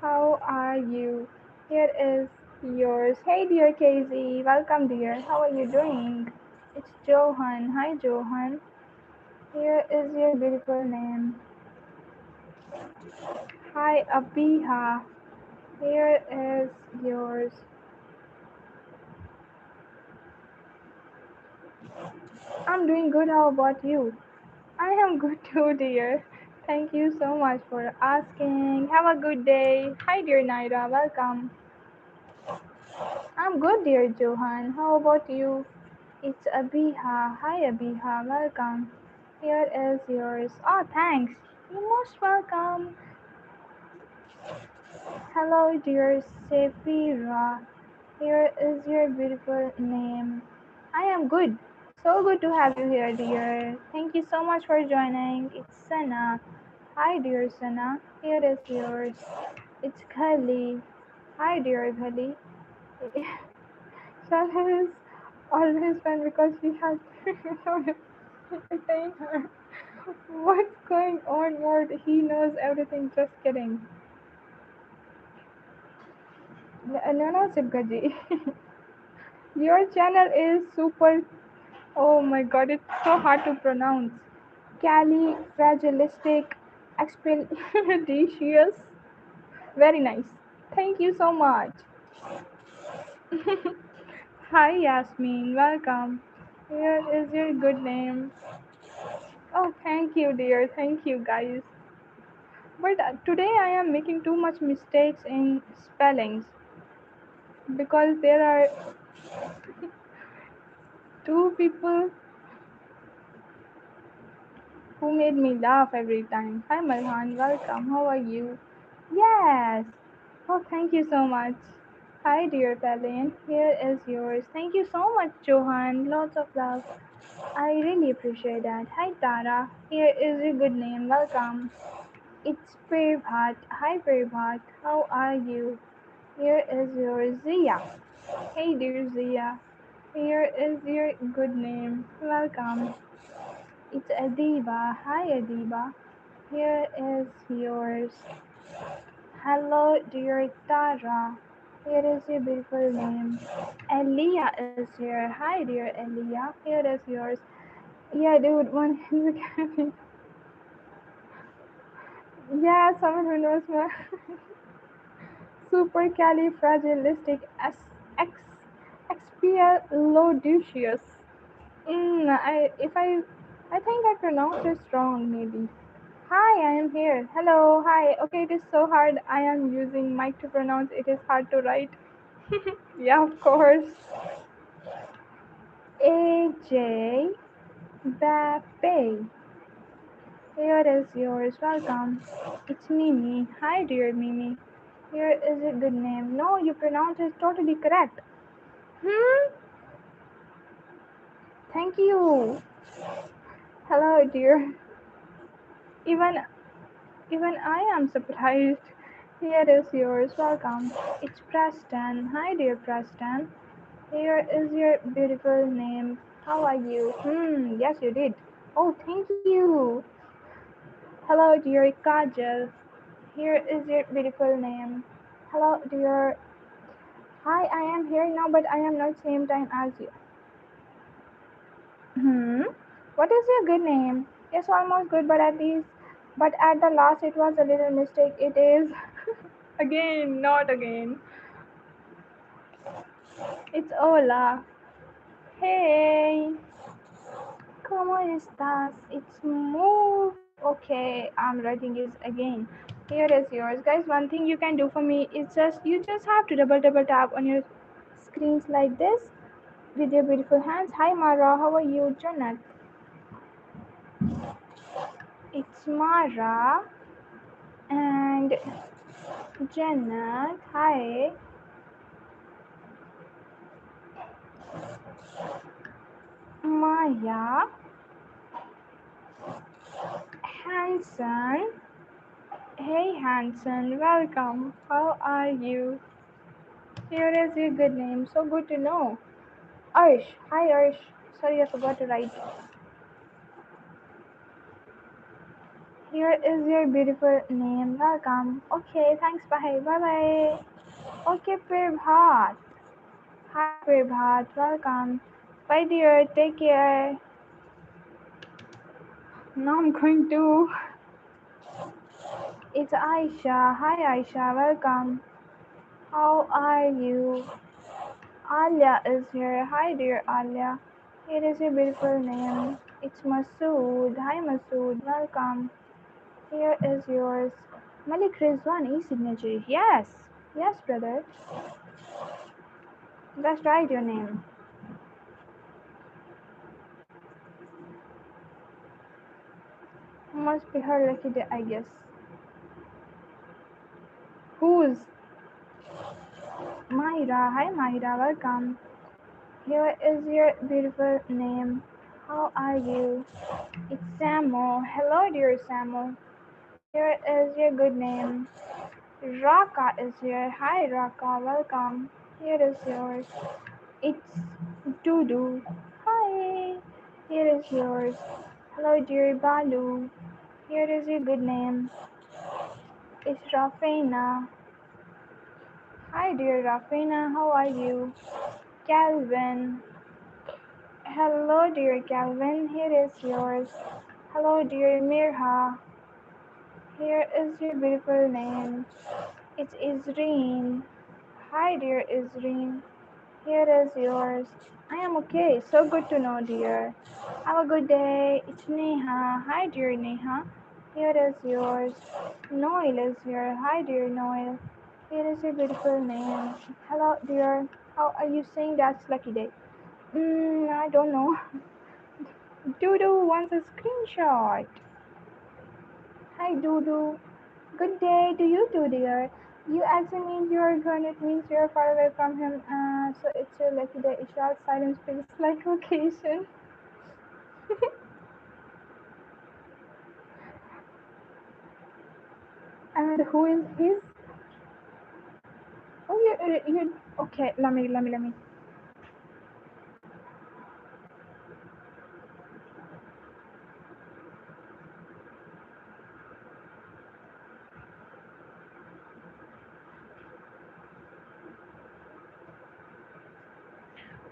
How are you? Here is yours. Hey, dear Casey. Welcome, dear. How are you doing? It's Johan. Hi, Johan. Here is your beautiful name. Hi, Abiha. Here is yours. I'm doing good. How about you? I am good too, dear. Thank you so much for asking. Have a good day. Hi, dear Naira. Welcome. I'm good, dear Johan. How about you? It's Abiha. Hi, Abiha. Welcome. Here is yours. Oh, thanks. You're most welcome. Hello, dear Sefira. Here is your beautiful name. I am good. So good to have you here, dear. Thank you so much for joining. It's Sana. Hi, dear Sana. Here is yours. It's Kali. Hi, dear Kali. Shana is always fun because she has entertain her. What's going on, Ward? He knows everything. Just kidding. No, no, Sibgaji. Your channel is super. Oh my god, it's so hard to pronounce. Califragilistic expeditious. Very nice. Thank you so much. Hi, Yasmin. Welcome. Here is your good name. Oh, thank you, dear. Thank you, guys. But today I am making too much mistakes in spellings because there are two people who made me laugh every time. Hi, Malhan. Welcome. How are you? Yes. Oh, thank you so much. Hi, dear Palin. Here is yours. Thank you so much, Johan. Lots of love. I really appreciate that. Hi, Tara. Here is your good name. Welcome. It's Prabhat. Hi, Prabhat. How are you? Here is your Zia. Hey, dear Zia. Here is your good name. Welcome. It's Adiba. Hi, Adiba. Here is yours. Hello, dear Tara. Here is your beautiful name. Elia is here. Hi, dear Elia. Here is yours. Yeah, dude, one yeah, someone who knows my supercalifragilistic ex expialidocious. I think I pronounced it wrong, maybe. Hi, I am here. Hello, hi. Okay, it is so hard. I am using mic to pronounce. It is hard to write. Yeah, of course. AJ Bape. Here is yours. Welcome. It's Mimi. Hi, dear Mimi. Here is a good name. No, you pronounce it totally correct. Hmm? Thank you. Hello, dear. Even even I am surprised. Here is yours. Welcome. It's Preston. Hi, dear Preston. Here is your beautiful name. How are you? Yes, you did. Oh, thank you. Hello, dear Kajal. Here is your beautiful name. Hello, dear. Hi, I am here now, but I am not same time as you. Hmm. What is your good name? It's almost good, but at the last, it was a little mistake. It is again, not again. It's Ola. Hey, ¿cómo estás? It's move. Okay, I'm writing it again. Here is yours, guys. One thing you can do for me is just have to double tap on your screens like this with your beautiful hands. Hi, Mara. How are you, Janet? It's Mara and Janet. Hi, Maya, Hanson, Hey Hanson, welcome. How are you? Here is your good name. So good to know. Arsh. Hi Arsh. Sorry, I forgot to write. Here is your beautiful name. Welcome. Okay, thanks. Bye. Bye bye. Okay, Prabhat. Hi Prabhat. Welcome. Bye dear. Take care. Now I'm going to. It's Aisha. Hi Aisha. Welcome. How are you? Alia is here. Hi dear Alia. Here is your beautiful name. It's Masood. Hi Masood. Welcome. Here is yours. Malik Rizwan e-signature. Yes. Yes, brother. That's right, your name. Must be her lucky day, I guess. Who's? Mahira. Hi Mahira. Welcome. Here is your beautiful name. How are you? It's Samo. Hello, dear Samo. Here is your good name. Raka is here. Hi, Raka. Welcome. Here is yours. It's Dudu. Hi. Here is yours. Hello, dear Balu. Here is your good name. It's Rafina. Hi, dear Rafina. How are you? Calvin. Hello, dear Calvin. Here is yours. Hello, dear Mirha. Here is your beautiful name. It's Isreen. Hi, dear Isreen. Here is yours. I am okay. So good to know, dear. Have a good day. It's Neha. Hi, dear Neha. Here is yours. Noel is here. Hi, dear Noel. Here is your beautiful name. Hello, dear. How are you saying that's lucky day? I don't know. Doodoo wants a screenshot. Hi, Doodoo. Good day to you too, dear. You actually mean you're going, it means you're far away from him, so it's your lucky day. A short silence feels like vacation. And who is his? Oh, you. Okay, let me.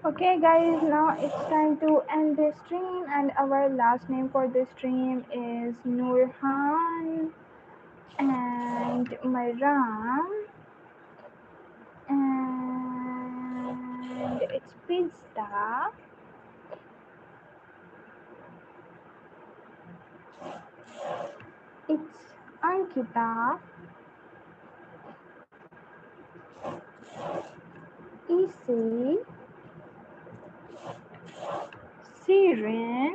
Okay, guys, now it's time to end this stream, and our last name for this stream is Nurhan and Maram, and it's Pizza. It's Ankita, Isi, Siren,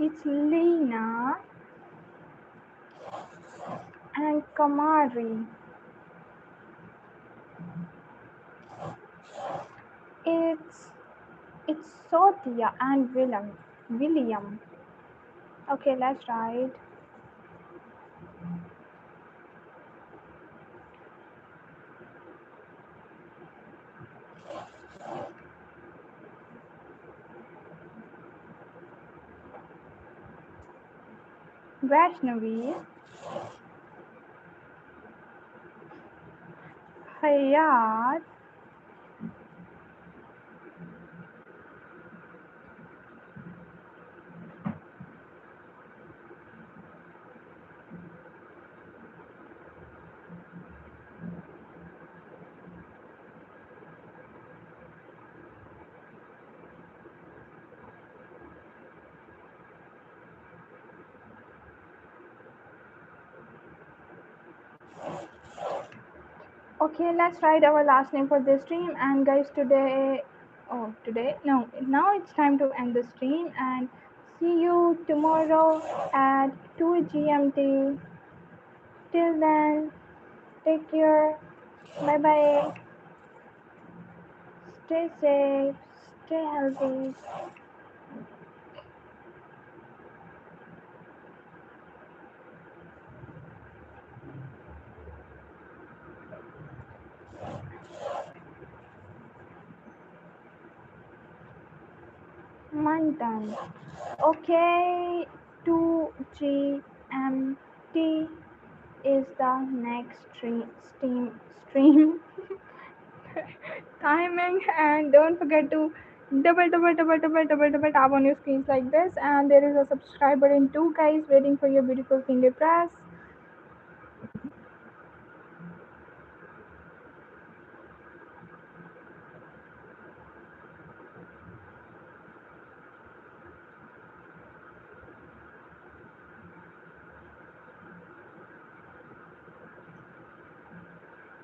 it's Lena, and Kamari. It's it's Sotia and Willem. William. Okay, let's write. Vaishnavi, Hayat, okay, let's write our last name for this stream. And guys, today, Oh, today? No, now it's time to end the stream and see you tomorrow at 2 GMT. Till then, take care. Bye bye. Stay safe. Stay healthy. Mantan. Okay, 2 GMT is the next stream timing, and don't forget to double tap on your screens like this, and there is a subscribe button too, guys, waiting for your beautiful finger press.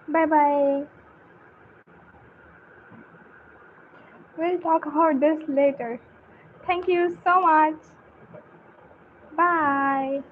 Bye bye. We'll talk about this later. Thank you so much. Bye.